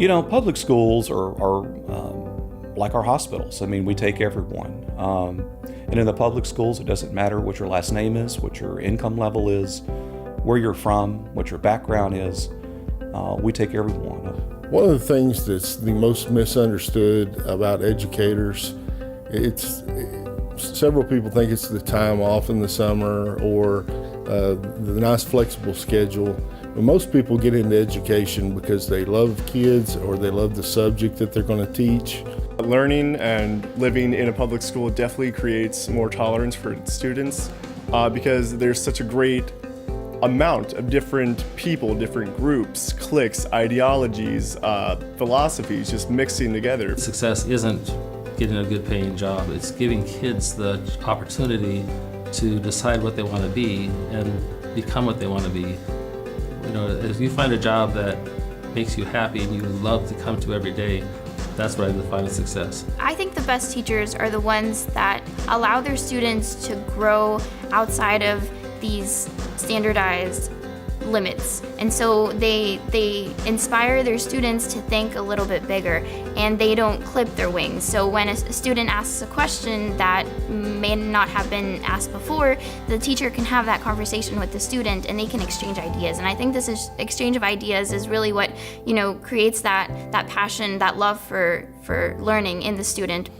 Public schools are like our hospitals. I mean, we take everyone. And in the public schools, it doesn't matter what your last name is, what your income level is, where you're from, what your background is. We take everyone. One of the things that's the most misunderstood about educators, several people think it's the time off in the summer or the nice flexible schedule. But most people get into education because they love kids or they love the subject that they're going to teach. Learning and living in a public school definitely creates more tolerance for students because there's such a great amount of different people, different groups, cliques, ideologies, philosophies just mixing together. Success isn't getting a good paying job. It's giving kids the opportunity to decide what they want to be and become what they want to be. If you find a job that makes you happy and you love to come to every day, that's what I define as success. I think the best teachers are the ones that allow their students to grow outside of these standardized limits. And so they inspire their students to think a little bit bigger, and they don't clip their wings. So when a student asks a question that may not have been asked before, the teacher can have that conversation with the student and they can exchange ideas. And I think this exchange of ideas is really what creates that passion, that love for learning in the student.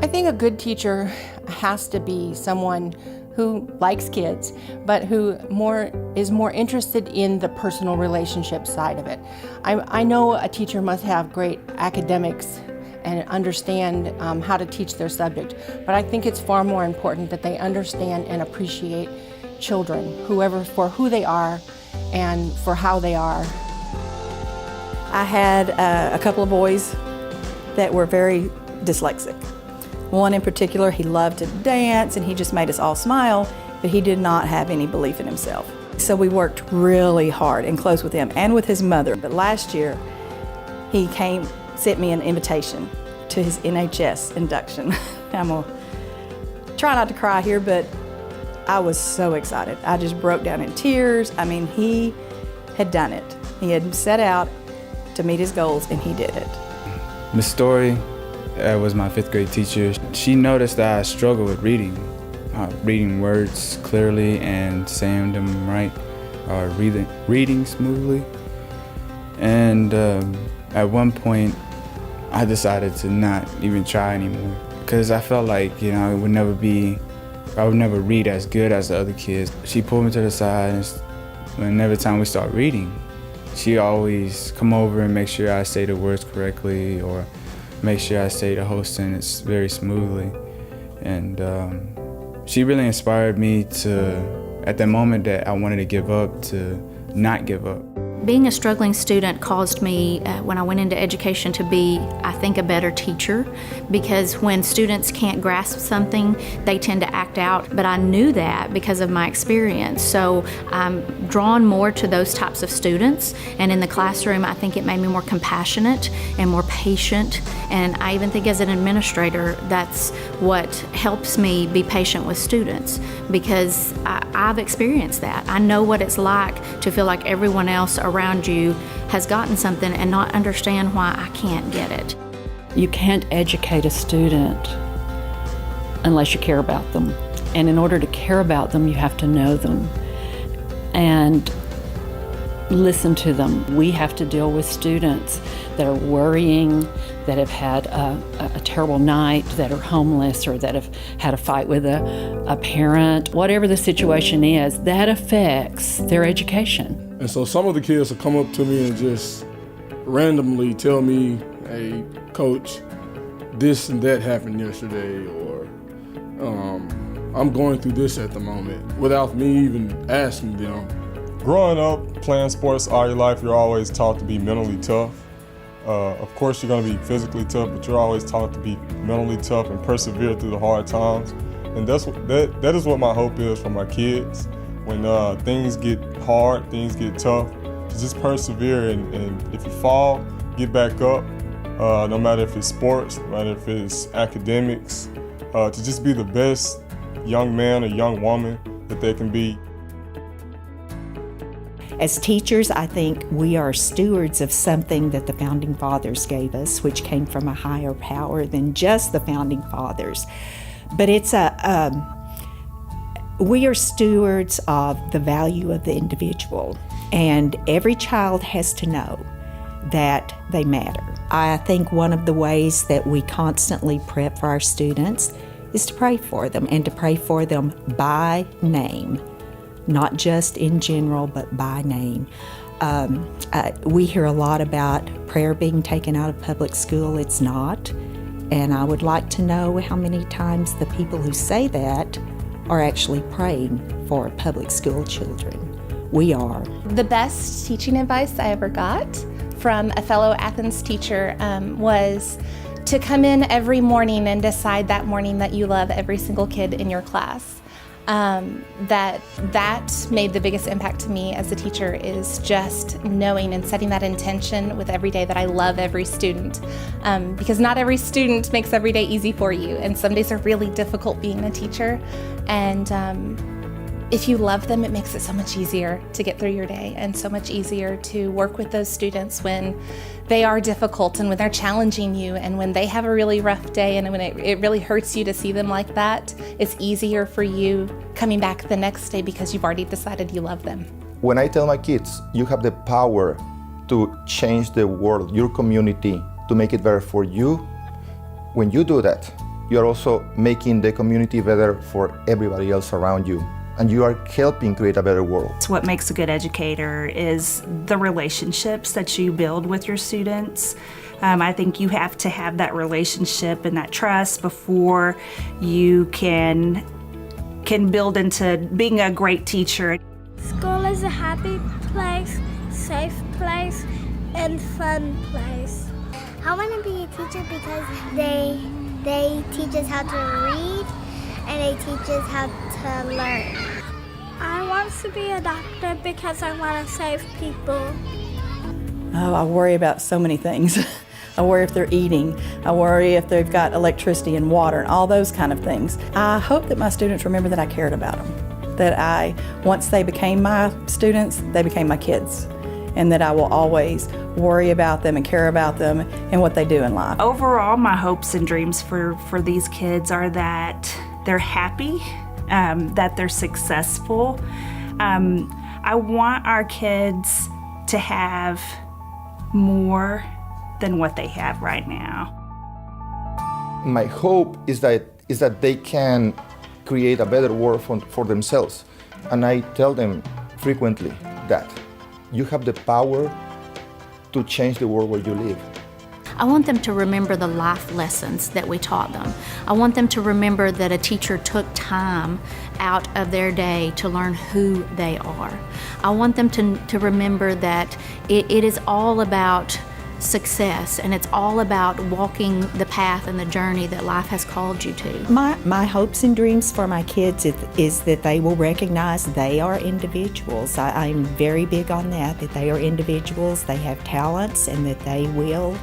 I think a good teacher has to be someone who likes kids, but who is more interested in the personal relationship side of it. I know a teacher must have great academics and understand how to teach their subject, but I think it's far more important that they understand and appreciate children, for who they are and for how they are. I had a couple of boys that were very dyslexic. One in particular, he loved to dance and he just made us all smile, but he did not have any belief in himself. So we worked really hard and close with him and with his mother. But last year, he sent me an invitation to his NHS induction. I'm gonna try not to cry here, but I was so excited. I just broke down in tears. I mean, he had done it. He had set out to meet his goals and he did it. Miss Story was my 5th grade teacher. She noticed that I struggled with reading words clearly and saying them right, or reading smoothly. And at one point, I decided to not even try anymore because I felt like I would never read as good as the other kids. She pulled me to the side, and every time we start reading, she always come over and make sure I say the words correctly or make sure I say the whole sentence very smoothly. And she really inspired me to, at the moment that I wanted to give up, to not give up. Being a struggling student caused me, when I went into education, to be, I think, a better teacher, because when students can't grasp something, they tend to act out. But I knew that because of my experience. So I'm drawn more to those types of students. And in the classroom, I think it made me more compassionate and more patient. And I even think as an administrator, that's what helps me be patient with students, because I've experienced that. I know what it's like to feel like everyone else around you has gotten something and not understand why I can't get it. You can't educate a student unless you care about them. And in order to care about them, you have to know them and listen to them. We have to deal with students that are worrying, that have had a terrible night, that are homeless, or that have had a fight with a parent. Whatever the situation is, that affects their education. And so some of the kids will come up to me and just randomly tell me, hey, coach, this and that happened yesterday, or I'm going through this at the moment, without me even asking them. Growing up, playing sports all your life, you're always taught to be mentally tough. Of course, you're going to be physically tough, but you're always taught to be mentally tough and persevere through the hard times. And that is what my hope is for my kids. When things get hard, things get tough, to just persevere. And if you fall, get back up. No matter if it's sports, no matter if it's academics, to just be the best young man or young woman that they can be. As teachers, I think we are stewards of something that the Founding Fathers gave us, which came from a higher power than just the Founding Fathers. But we are stewards of the value of the individual, and every child has to know that they matter. I think one of the ways that we constantly prep for our students is to pray for them, and to pray for them by name. Not just in general, but by name. We hear a lot about prayer being taken out of public school. It's not. And I would like to know how many times the people who say that are actually praying for public school children. We are. The best teaching advice I ever got from a fellow Athens teacher was to come in every morning and decide that morning that you love every single kid in your class. That made the biggest impact to me as a teacher, is just knowing and setting that intention with every day that I love every student. Because not every student makes every day easy for you, and some days are really difficult being a teacher. And if you love them, it makes it so much easier to get through your day, and so much easier to work with those students when they are difficult and when they're challenging you, and when they have a really rough day, and when it really hurts you to see them like that. It's easier for you coming back the next day because you've already decided you love them. When I tell my kids, you have the power to change the world, your community, to make it better for you, when you do that, you are also making the community better for everybody else around you. And you are helping create a better world. What makes a good educator is the relationships that you build with your students. I think you have to have that relationship and that trust before you can build into being a great teacher. School is a happy place, safe place, and fun place. I want to be a teacher because they teach us how to read, and they teach us how to learn. I want to be a doctor because I want to save people. Oh, I worry about so many things. I worry if they're eating. I worry if they've got electricity and water and all those kind of things. I hope that my students remember that I cared about them. That once they became my students, they became my kids. And that I will always worry about them and care about them and what they do in life. Overall, my hopes and dreams for these kids are that they're happy, that they're successful. I want our kids to have more than what they have right now. My hope is that they can create a better world for themselves. And I tell them frequently that you have the power to change the world where you live. I want them to remember the life lessons that we taught them. I want them to remember that a teacher took time out of their day to learn who they are. I want them to remember that it is all about success, and it's all about walking the path and the journey that life has called you to. My hopes and dreams for my kids is that they will recognize they are individuals. I'm very big on that they are individuals, they have talents, and that they will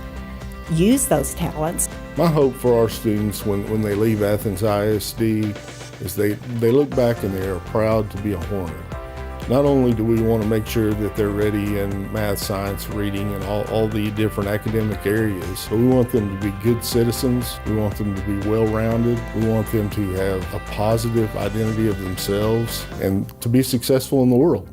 use those talents. My hope for our students when they leave Athens ISD is they look back and they are proud to be a Hornet. Not only do we want to make sure that they're ready in math, science, reading, and all the different academic areas, but we want them to be good citizens. We want them to be well-rounded. We want them to have a positive identity of themselves and to be successful in the world.